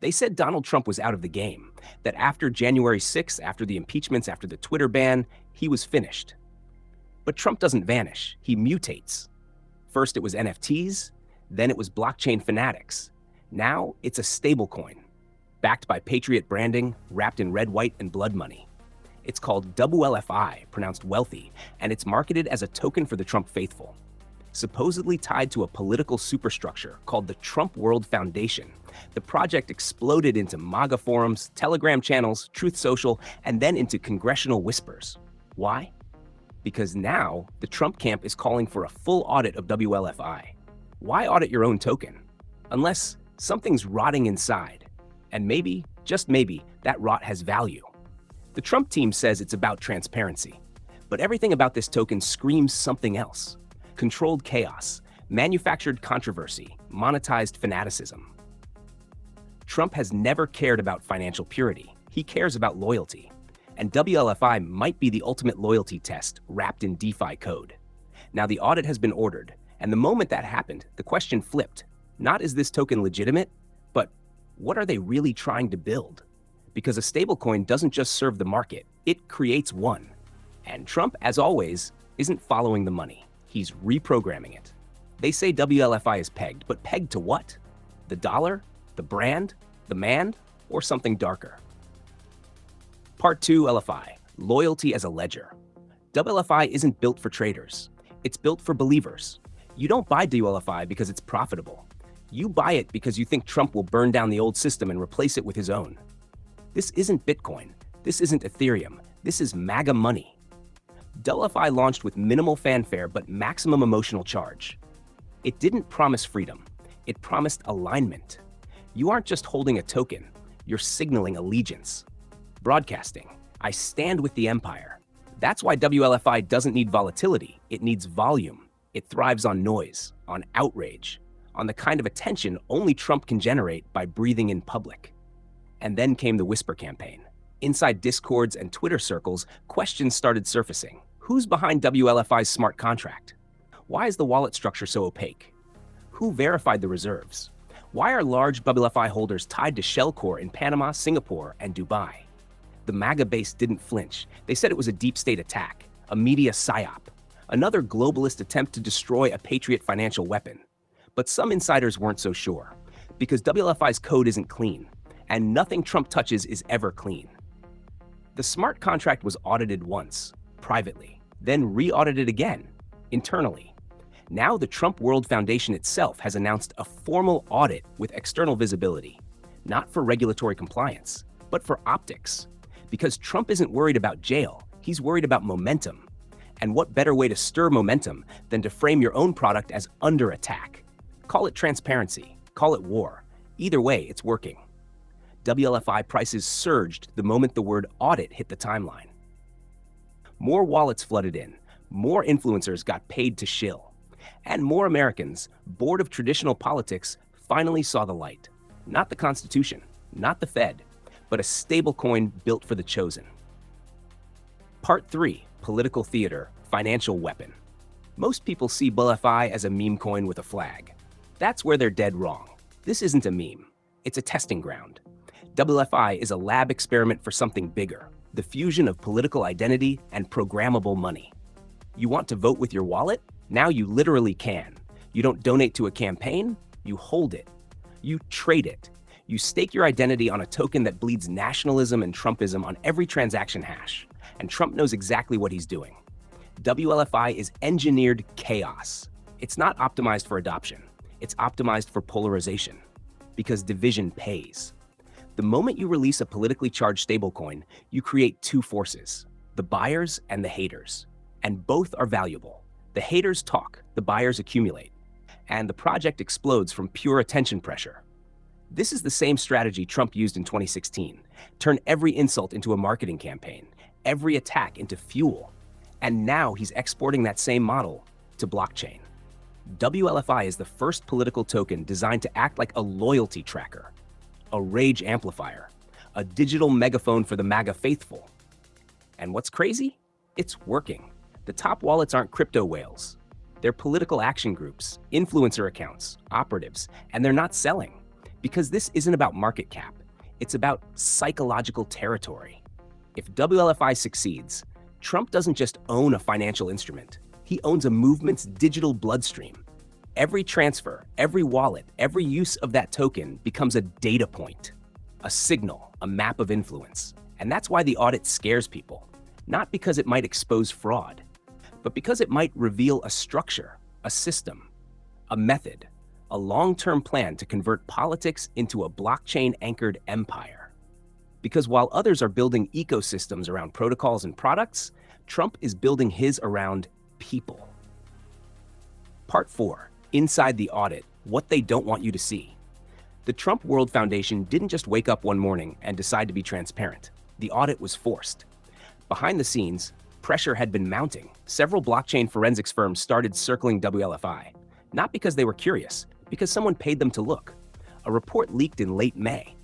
They said Donald Trump was out of the game, that after January 6th, after the impeachments, after the Twitter ban, he was finished. But Trump doesn't vanish, he mutates. First it was NFTs, then it was blockchain fanatics. Now it's a stablecoin, backed by patriot branding, wrapped in red, white, and blood money. It's called WLFI, pronounced wealthy, and it's marketed as a token for the Trump faithful. Supposedly tied to a political superstructure called the Trump World Foundation, the project exploded into MAGA forums, Telegram channels, Truth Social, and then into congressional whispers. Why? Because now the Trump camp is calling for a full audit of WLFI. Why audit your own token? Unless something's rotting inside. And maybe, just maybe, that rot has value. The Trump team says it's about transparency. But everything about this token screams something else. Controlled chaos, manufactured controversy, monetized fanaticism. Trump has never cared about financial purity. He cares about loyalty. And WLFI might be the ultimate loyalty test wrapped in DeFi code. Now the audit has been ordered, and the moment that happened, the question flipped. Not is this token legitimate, but what are they really trying to build? Because a stablecoin doesn't just serve the market, it creates one. And Trump, as always, isn't following the money. He's reprogramming it. They say WLFI is pegged, but pegged to what? The dollar? The brand? The man? Or something darker? Part 2 LFI, loyalty as a ledger. WLFI isn't built for traders. It's built for believers. You don't buy WLFI because it's profitable. You buy it because you think Trump will burn down the old system and replace it with his own. This isn't Bitcoin. This isn't Ethereum. This is MAGA money. WLFI launched with minimal fanfare but maximum emotional charge. It didn't promise freedom. It promised alignment. You aren't just holding a token. You're signaling allegiance. Broadcasting, I stand with the empire. That's why WLFI doesn't need volatility. It needs volume. It thrives on noise, on outrage, on the kind of attention only Trump can generate by breathing in public. And then came the whisper campaign. Inside Discords and Twitter circles, questions started surfacing. Who's behind WLFI's smart contract? Why is the wallet structure so opaque? Who verified the reserves? Why are large WLFI holders tied to Shellcore in Panama, Singapore, and Dubai? The MAGA base didn't flinch. They said it was a deep state attack, a media psyop, another globalist attempt to destroy a patriot financial weapon. But some insiders weren't so sure, because WLFI's code isn't clean, and nothing Trump touches is ever clean. The smart contract was audited once, privately, then re-audited again, internally. Now the Trump World Foundation itself has announced a formal audit with external visibility, not for regulatory compliance, but for optics. Because Trump isn't worried about jail, he's worried about momentum. And what better way to stir momentum than to frame your own product as under attack? Call it transparency, call it war. Either way, it's working. WLFI prices surged the moment the word audit hit the timeline. More wallets flooded in, more influencers got paid to shill, and more Americans, bored of traditional politics, finally saw the light. Not the Constitution, not the Fed, but a stablecoin built for the chosen. Part 3, political theater, financial weapon. Most people see WLFI as a meme coin with a flag. That's where they're dead wrong. This isn't a meme. It's a testing ground. WLFI is a lab experiment for something bigger, the fusion of political identity and programmable money. You want to vote with your wallet? Now you literally can. You don't donate to a campaign, you hold it. You trade it. You stake your identity on a token that bleeds nationalism and Trumpism on every transaction hash. And Trump knows exactly what he's doing. WLFI is engineered chaos. It's not optimized for adoption. It's optimized for polarization. Because division pays. The moment you release a politically charged stablecoin, you create two forces, the buyers and the haters. And both are valuable. The haters talk, the buyers accumulate. And the project explodes from pure attention pressure. This is the same strategy Trump used in 2016. Turn every insult into a marketing campaign, every attack into fuel. And now he's exporting that same model to blockchain. WLFI is the first political token designed to act like a loyalty tracker, a rage amplifier, a digital megaphone for the MAGA faithful. And what's crazy? It's working. The top wallets aren't crypto whales. They're political action groups, influencer accounts, operatives, and they're not selling. Because this isn't about market cap, it's about psychological territory. If WLFI succeeds, Trump doesn't just own a financial instrument, he owns a movement's digital bloodstream. Every transfer, every wallet, every use of that token becomes a data point, a signal, a map of influence. And that's why the audit scares people. Not because it might expose fraud, but because it might reveal a structure, a system, a method, a long-term plan to convert politics into a blockchain-anchored empire. Because while others are building ecosystems around protocols and products, Trump is building his around people. Part 4. Inside the audit, what they don't want you to see. The Trump World Foundation didn't just wake up one morning and decide to be transparent. The audit was forced. Behind the scenes, pressure had been mounting. Several blockchain forensics firms started circling WLFI, not because they were curious, because someone paid them to look. A report leaked in late May.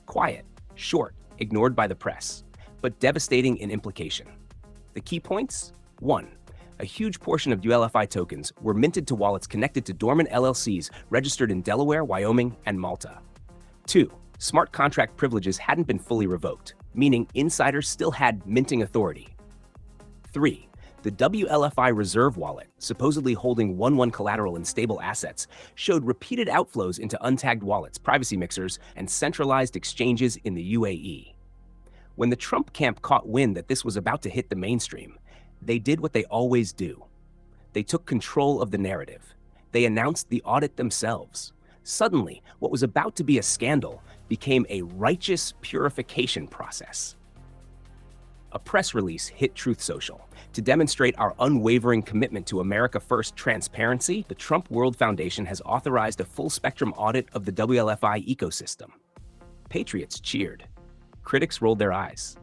Quiet, short, ignored by the press, but devastating in implication. The key points? 1. A huge portion of WLFI tokens were minted to wallets connected to dormant LLCs registered in Delaware, Wyoming, and Malta. 2. Smart contract privileges hadn't been fully revoked, meaning insiders still had minting authority. 3. The WLFI reserve wallet, supposedly holding 1-1 collateral in stable assets, showed repeated outflows into untagged wallets, privacy mixers, and centralized exchanges in the UAE. When the Trump camp caught wind that this was about to hit the mainstream, they did what they always do. They took control of the narrative. They announced the audit themselves. Suddenly, what was about to be a scandal became a righteous purification process. A press release hit Truth Social. To demonstrate our unwavering commitment to America First transparency, the Trump World Foundation has authorized a full-spectrum audit of the WLFI ecosystem. Patriots cheered. Critics rolled their eyes.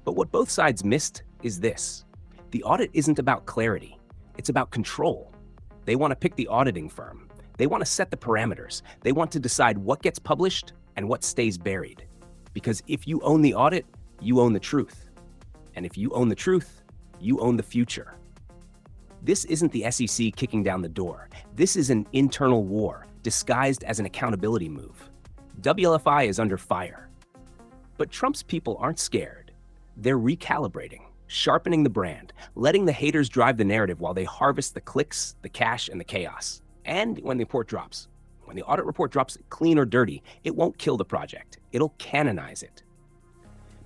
But what both sides missed is this. The audit isn't about clarity. It's about control. They want to pick the auditing firm. They want to set the parameters. They want to decide what gets published and what stays buried. Because if you own the audit, you own the truth. And if you own the truth, you own the future. This isn't the SEC kicking down the door. This is an internal war disguised as an accountability move. WLFI is under fire. But Trump's people aren't scared. They're recalibrating, sharpening the brand, letting the haters drive the narrative while they harvest the clicks, the cash, and the chaos. And when the audit report drops clean or dirty, it won't kill the project. It'll canonize it.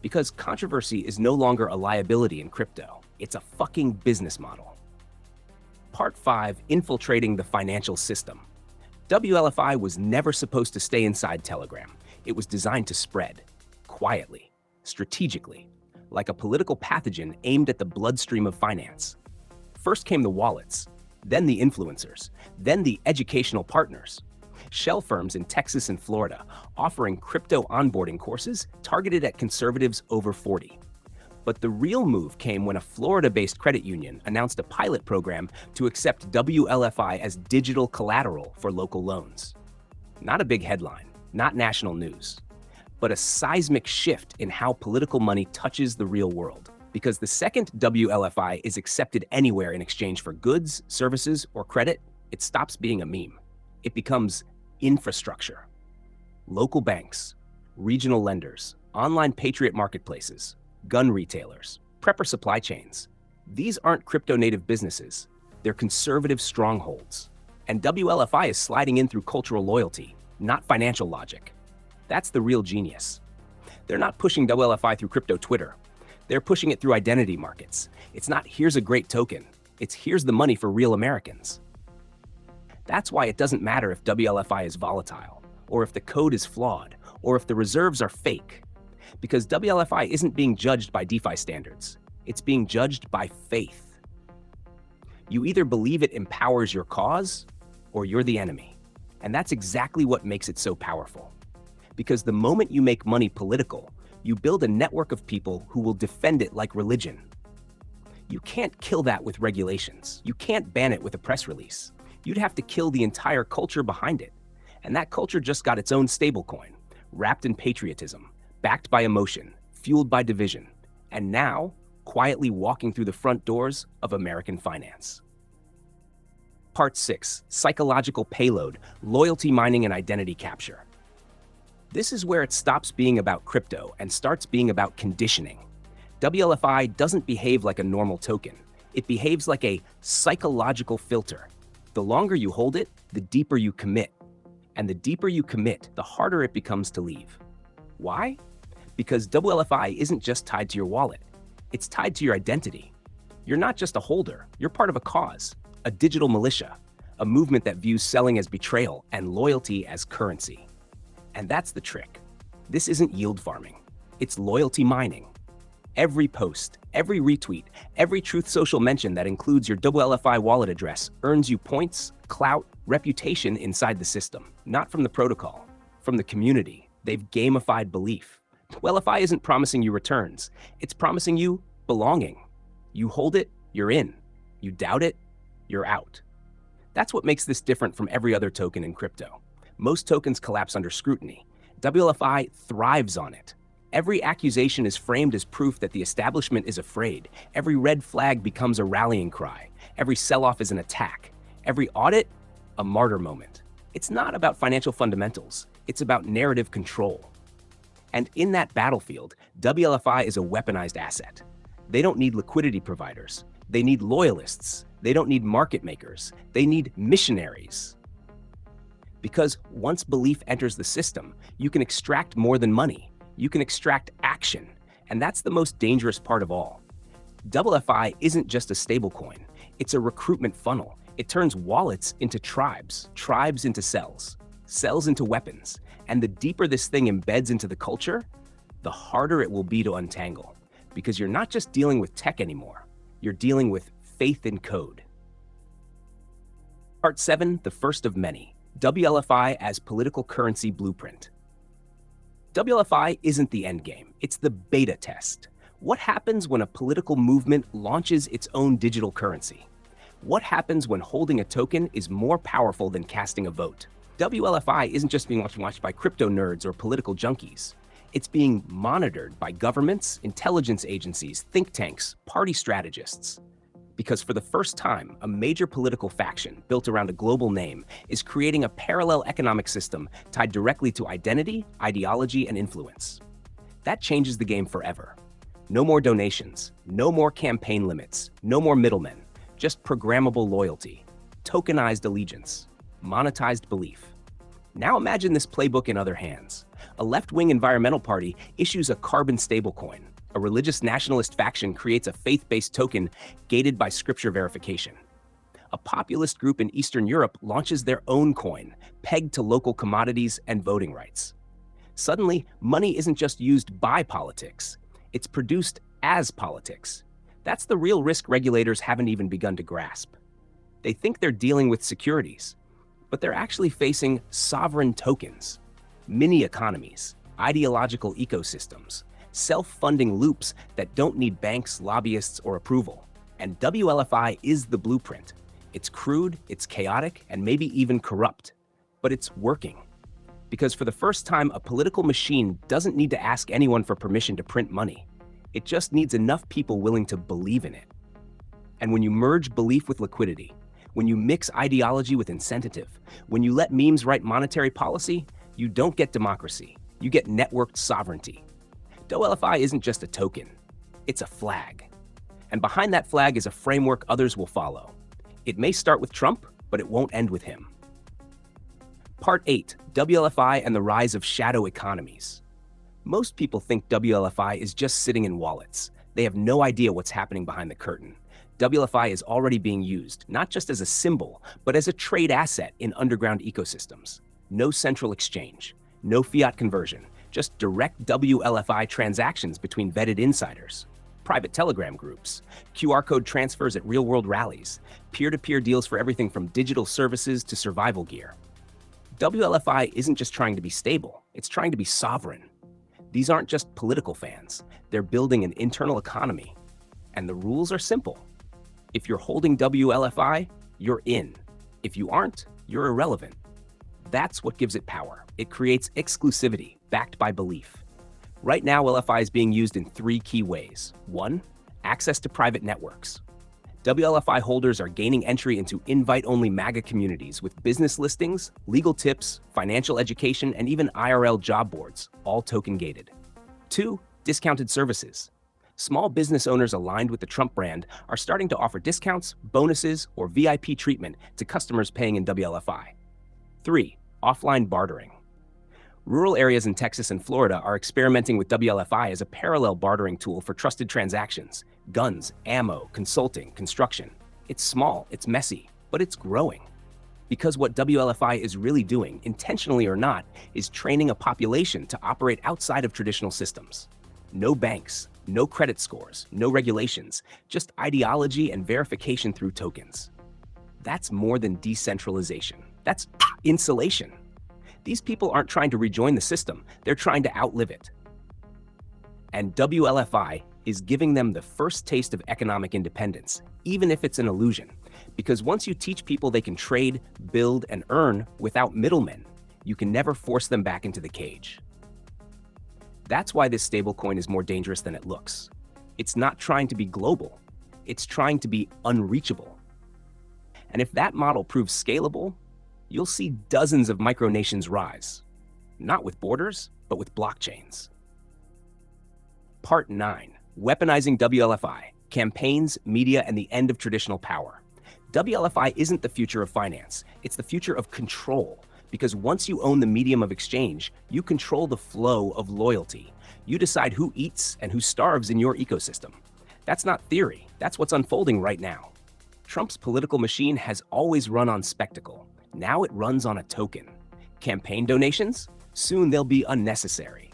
Because controversy is no longer a liability in crypto. It's a fucking business model. Part 5. Infiltrating the financial system. WLFI was never supposed to stay inside Telegram. It was designed to spread, quietly, strategically, like a political pathogen aimed at the bloodstream of finance. First came the wallets, then the influencers, then the educational partners. Shell firms in Texas and Florida offering crypto onboarding courses targeted at conservatives over 40. But the real move came when a Florida-based credit union announced a pilot program to accept WLFI as digital collateral for local loans. Not a big headline, not national news, but a seismic shift in how political money touches the real world. Because the second WLFI is accepted anywhere in exchange for goods, services, or credit, it stops being a meme. It becomes infrastructure. Local banks, regional lenders, online patriot marketplaces, gun retailers, prepper supply chains. These aren't crypto-native businesses. They're conservative strongholds. And WLFI is sliding in through cultural loyalty, not financial logic. That's the real genius. They're not pushing WLFI through crypto Twitter. They're pushing it through identity markets. It's not here's a great token. It's here's the money for real Americans. That's why it doesn't matter if WLFI is volatile, or if the code is flawed, or if the reserves are fake. Because WLFI isn't being judged by DeFi standards. It's being judged by faith. You either believe it empowers your cause, or you're the enemy. And that's exactly what makes it so powerful. Because the moment you make money political, you build a network of people who will defend it like religion. You can't kill that with regulations. You can't ban it with a press release. You'd have to kill the entire culture behind it. And that culture just got its own stablecoin, wrapped in patriotism, backed by emotion, fueled by division, and now quietly walking through the front doors of American finance. Part 6. Psychological payload, loyalty mining and identity capture. This is where it stops being about crypto and starts being about conditioning. WLFI doesn't behave like a normal token. It behaves like a psychological filter. The longer you hold it, the deeper you commit. And the deeper you commit, the harder it becomes to leave. Why? Because WLFI isn't just tied to your wallet. It's tied to your identity. You're not just a holder, you're part of a cause, a digital militia, a movement that views selling as betrayal and loyalty as currency. And that's the trick. This isn't yield farming. It's loyalty mining. Every post, every retweet, every Truth Social mention that includes your WLFI wallet address earns you points, clout, reputation inside the system. Not from the protocol, from the community. They've gamified belief. WLFI isn't promising you returns. It's promising you belonging. You hold it, you're in. You doubt it, you're out. That's what makes this different from every other token in crypto. Most tokens collapse under scrutiny. WLFI thrives on it. Every accusation is framed as proof that the establishment is afraid. Every red flag becomes a rallying cry. Every sell-off is an attack. Every audit, a martyr moment. It's not about financial fundamentals. It's about narrative control. And in that battlefield, WLFI is a weaponized asset. They don't need liquidity providers. They need loyalists. They don't need market makers. They need missionaries. Because once belief enters the system, you can extract more than money. You can extract action. And that's the most dangerous part of all. WLFI isn't just a stablecoin. It's a recruitment funnel. It turns wallets into tribes, tribes into cells, cells into weapons. And the deeper this thing embeds into the culture, the harder it will be to untangle. Because you're not just dealing with tech anymore. You're dealing with faith in code. Part 7, the first of many. WLFI as political currency blueprint. WLFI isn't the endgame, it's the beta test. What happens when a political movement launches its own digital currency? What happens when holding a token is more powerful than casting a vote? WLFI isn't just being watched by crypto nerds or political junkies. It's being monitored by governments, intelligence agencies, think tanks, party strategists. Because for the first time, a major political faction built around a global name is creating a parallel economic system tied directly to identity, ideology, and influence. That changes the game forever. No more donations, no more campaign limits, no more middlemen, just programmable loyalty, tokenized allegiance, monetized belief. Now imagine this playbook in other hands. A left-wing environmental party issues a carbon stablecoin. A religious nationalist faction creates a faith-based token gated by scripture verification. A populist group in Eastern Europe launches their own coin, pegged to local commodities and voting rights. Suddenly, money isn't just used by politics, it's produced as politics. That's the real risk regulators haven't even begun to grasp. They think they're dealing with securities, but they're actually facing sovereign tokens, mini economies, ideological ecosystems, self-funding loops that don't need banks, lobbyists, or approval. And WLFI is the blueprint. It's crude, it's chaotic, and maybe even corrupt. But it's working. Because for the first time, a political machine doesn't need to ask anyone for permission to print money. It just needs enough people willing to believe in it. And when you merge belief with liquidity, when you mix ideology with incentive, when you let memes write monetary policy, you don't get democracy. You get networked sovereignty. WLFI isn't just a token, it's a flag. And behind that flag is a framework others will follow. It may start with Trump, but it won't end with him. Part 8, WLFI and the rise of shadow economies. Most people think WLFI is just sitting in wallets. They have no idea what's happening behind the curtain. WLFI is already being used, not just as a symbol, but as a trade asset in underground ecosystems. No central exchange, no fiat conversion, just direct WLFI transactions between vetted insiders, private Telegram groups, QR code transfers at real-world rallies, peer-to-peer deals for everything from digital services to survival gear. WLFI isn't just trying to be stable, it's trying to be sovereign. These aren't just political fans, they're building an internal economy. And the rules are simple. If you're holding WLFI, you're in. If you aren't, you're irrelevant. That's what gives it power. It creates exclusivity, backed by belief. Right now, WLFI is being used in 3 key ways. 1, access to private networks. WLFI holders are gaining entry into invite-only MAGA communities with business listings, legal tips, financial education, and even IRL job boards, all token-gated. 2. Discounted services. Small business owners aligned with the Trump brand are starting to offer discounts, bonuses, or VIP treatment to customers paying in WLFI. 3. Offline bartering. Rural areas in Texas and Florida are experimenting with WLFI as a parallel bartering tool for trusted transactions: guns, ammo, consulting, construction. It's small, it's messy, but it's growing. Because what WLFI is really doing, intentionally or not, is training a population to operate outside of traditional systems. No banks, no credit scores, no regulations, just ideology and verification through tokens. That's more than decentralization. That's insulation. These people aren't trying to rejoin the system, they're trying to outlive it. And WLFI is giving them the first taste of economic independence, even if it's an illusion. Because once you teach people they can trade, build, and earn without middlemen, you can never force them back into the cage. That's why this stablecoin is more dangerous than it looks. It's not trying to be global, it's trying to be unreachable. And if that model proves scalable, you'll see dozens of micronations rise. Not with borders, but with blockchains. Part 9. Weaponizing WLFI, Campaigns, Media, and the End of Traditional Power. WLFI isn't the future of finance, it's the future of control. Because once you own the medium of exchange, you control the flow of loyalty. You decide who eats and who starves in your ecosystem. That's not theory, that's what's unfolding right now. Trump's political machine has always run on spectacle. Now it runs on a token. Campaign donations? Soon they'll be unnecessary.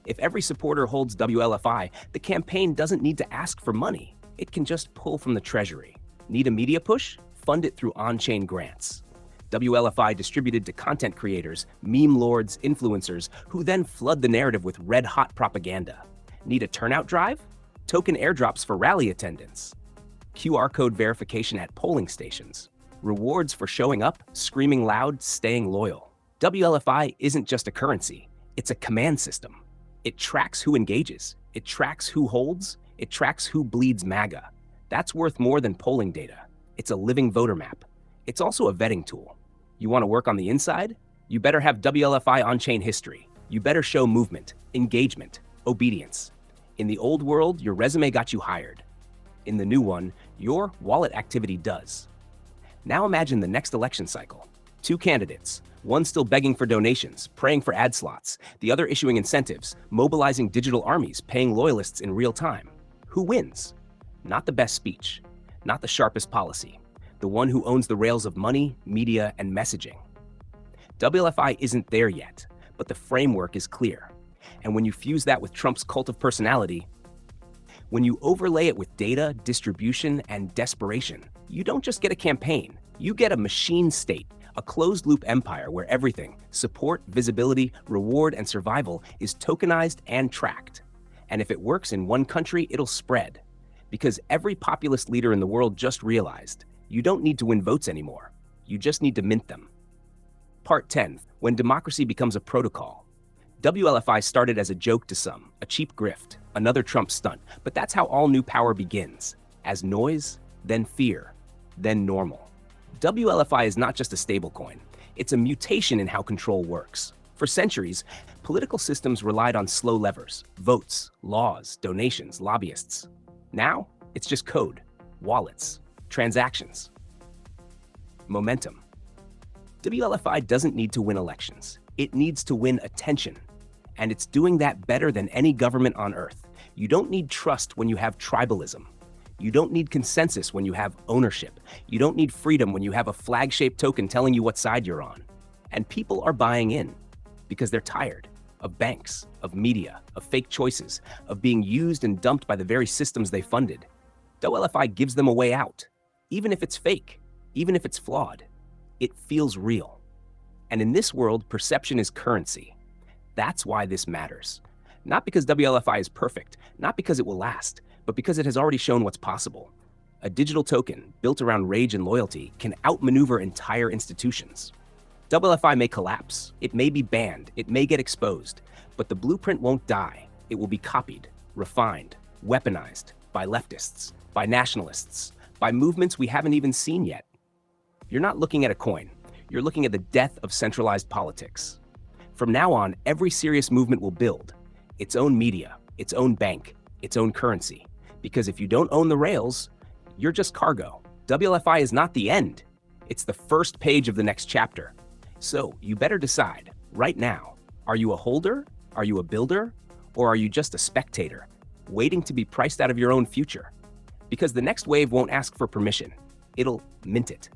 If every supporter holds WLFI, the campaign doesn't need to ask for money. It can just pull from the treasury. Need a media push? Fund it through on-chain grants. WLFI distributed to content creators, meme lords, influencers, who then flood the narrative with red-hot propaganda. Need a turnout drive? Token airdrops for rally attendance. QR code verification at polling stations. Rewards for showing up, screaming loud, staying loyal. WLFI isn't just a currency, it's a command system. It tracks who engages, it tracks who holds, it tracks who bleeds MAGA. That's worth more than polling data. It's a living voter map. It's also a vetting tool. You want to work on the inside? You better have WLFI on-chain history. You better show movement, engagement, obedience. In the old world, your resume got you hired. In the new one, your wallet activity does. Now imagine the next election cycle. 2 candidates, one still begging for donations, praying for ad slots, the other issuing incentives, mobilizing digital armies, paying loyalists in real time. Who wins? Not the best speech, not the sharpest policy, the one who owns the rails of money, media, and messaging. WLFI isn't there yet, but the framework is clear. And when you fuse that with Trump's cult of personality, when you overlay it with data, distribution, and desperation, you don't just get a campaign, you get a machine state, a closed-loop empire where everything, support, visibility, reward, and survival, is tokenized and tracked. And if it works in one country, it'll spread. Because every populist leader in the world just realized, you don't need to win votes anymore, you just need to mint them. Part 10. When democracy becomes a protocol. WLFI started as a joke to some, a cheap grift, another Trump stunt, but that's how all new power begins. As noise, then fear, then normal. WLFI is not just a stablecoin, it's a mutation in how control works. For centuries, political systems relied on slow levers, votes, laws, donations, lobbyists. Now, it's just code, wallets, transactions, momentum. WLFI doesn't need to win elections. It needs to win attention. And it's doing that better than any government on earth. You don't need trust when you have tribalism. You don't need consensus when you have ownership. You don't need freedom when you have a flag-shaped token telling you what side you're on. And people are buying in because they're tired of banks, of media, of fake choices, of being used and dumped by the very systems they funded. WLFI gives them a way out. Even if it's fake, even if it's flawed, it feels real. And in this world, perception is currency. That's why this matters. Not because WLFI is perfect, not because it will last, but because it has already shown what's possible. A digital token built around rage and loyalty can outmaneuver entire institutions. WLFI may collapse, it may be banned, it may get exposed, but the blueprint won't die. It will be copied, refined, weaponized by leftists, by nationalists, by movements we haven't even seen yet. You're not looking at a coin. You're looking at the death of centralized politics. From now on, every serious movement will build its own media, its own bank, its own currency. Because if you don't own the rails, you're just cargo. WLFI is not the end. It's the first page of the next chapter. So you better decide right now, are you a holder? Are you a builder? Or are you just a spectator, waiting to be priced out of your own future? Because the next wave won't ask for permission. It'll mint it.